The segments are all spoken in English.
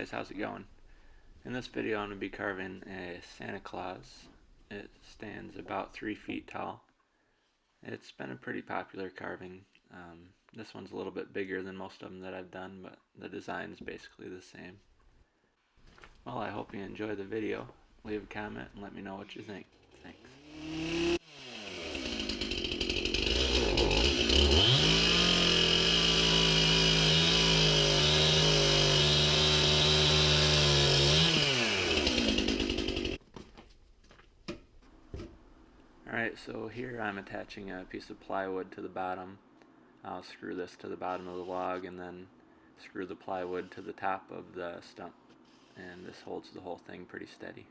guys, how's it going? In this video I'm going to be carving a Santa Claus. It stands about 3 feet tall. It's been a pretty popular carving. This one's a little bit bigger than most of them that I've done, but the design is basically the same. Well, I hope you enjoy the video. Leave a comment and let me know what you think. Thanks. Alright, so here I'm attaching a piece of plywood to the bottom. I'll screw this to the bottom of the log and then screw the plywood to the top of the stump. And this holds the whole thing pretty steady.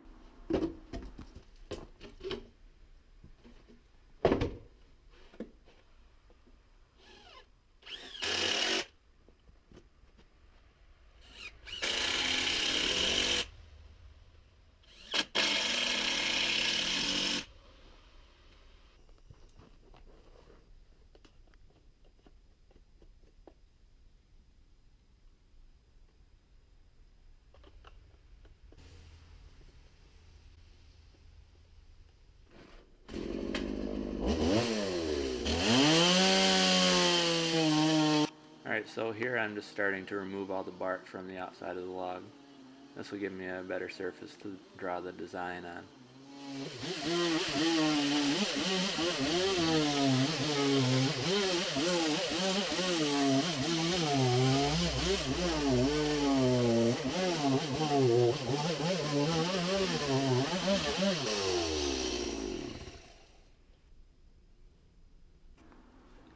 Alright, so here I'm just starting to remove all the bark from the outside of the log. This will give me a better surface to draw the design on.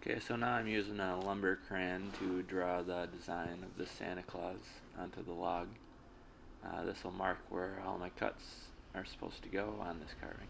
Okay, so now I'm using a lumber crayon to draw the design of the Santa Claus onto the log. This will mark where all my cuts are supposed to go on this carving.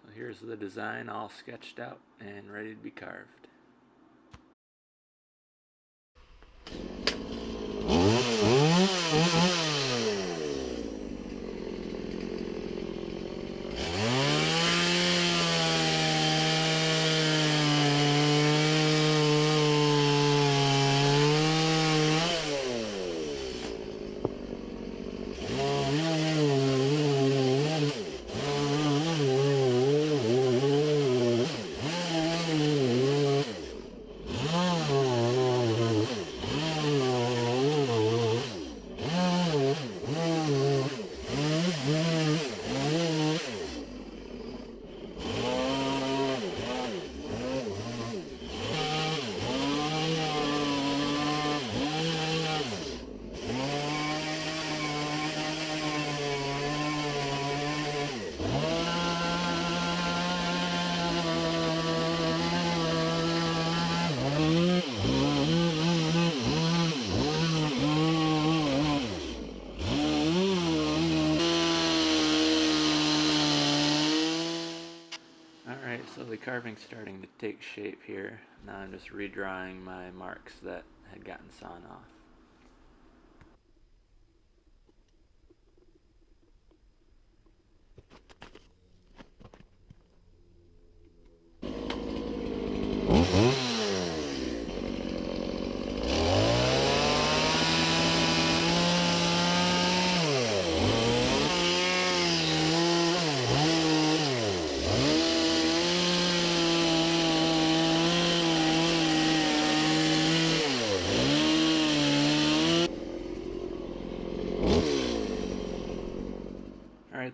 So here's the design all sketched out and ready to be carved. Alright, so the carving's starting to take shape here. Now I'm just redrawing my marks that had gotten sawn off.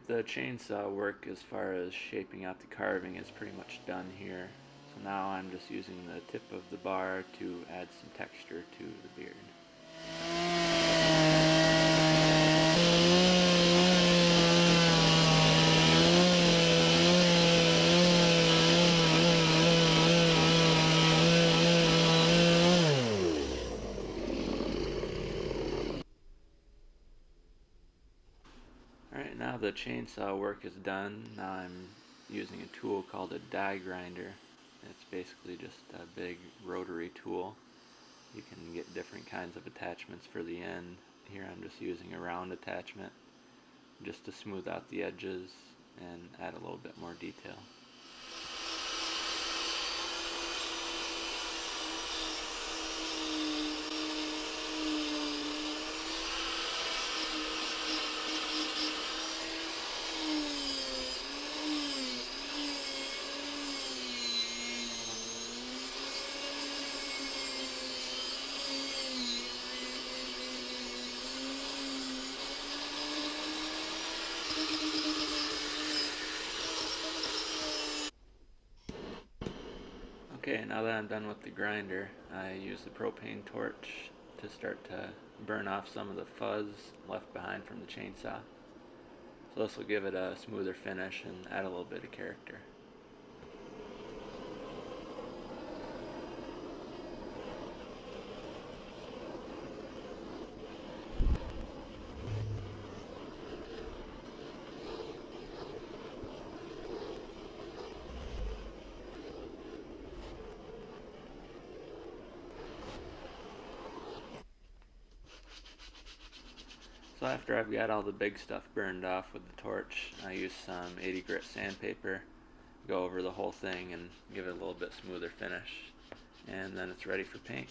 The chainsaw work as far as shaping out the carving is pretty much done here. So now I'm just using the tip of the bar to add some texture to the beard. Alright, now the chainsaw work is done. Now I'm using a tool called a die grinder. It's basically just a big rotary tool. You can get different kinds of attachments for the end. Here I'm just using a round attachment just to smooth out the edges and add a little bit more detail. Okay, now that I'm done with the grinder, I use the propane torch to start to burn off some of the fuzz left behind from the chainsaw. So this will give it a smoother finish and add a little bit of character. So after I've got all the big stuff burned off with the torch, I use some 80 grit sandpaper, go over the whole thing and give it a little bit smoother finish, and then it's ready for paint.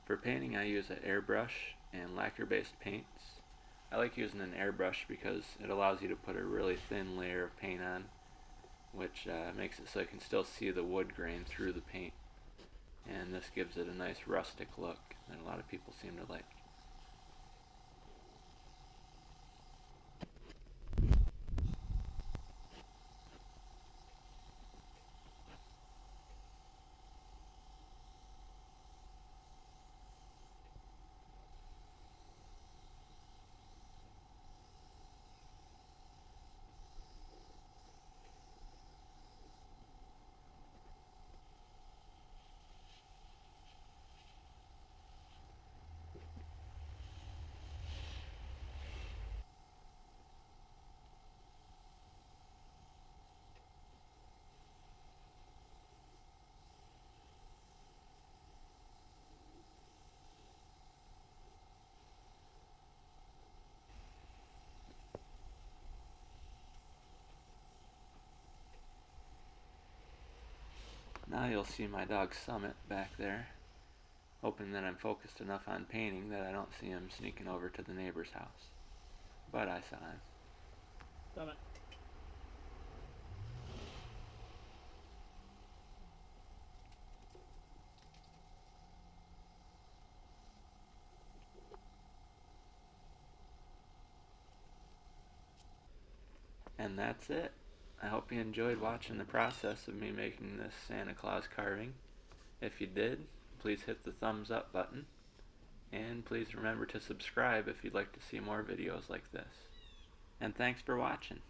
For painting I use an airbrush and lacquer based paints. I like using an airbrush because it allows you to put a really thin layer of paint on, which makes it so you can still see the wood grain through the paint. And this gives it a nice rustic look that a lot of people seem to like. Now you'll see my dog Summit back there, hoping that I'm focused enough on painting that I don't see him sneaking over to the neighbor's house. But I saw him. Summit. And that's it. I hope you enjoyed watching the process of me making this Santa Claus carving. If you did, please hit the thumbs up button. And please remember to subscribe if you'd like to see more videos like this. And thanks for watching.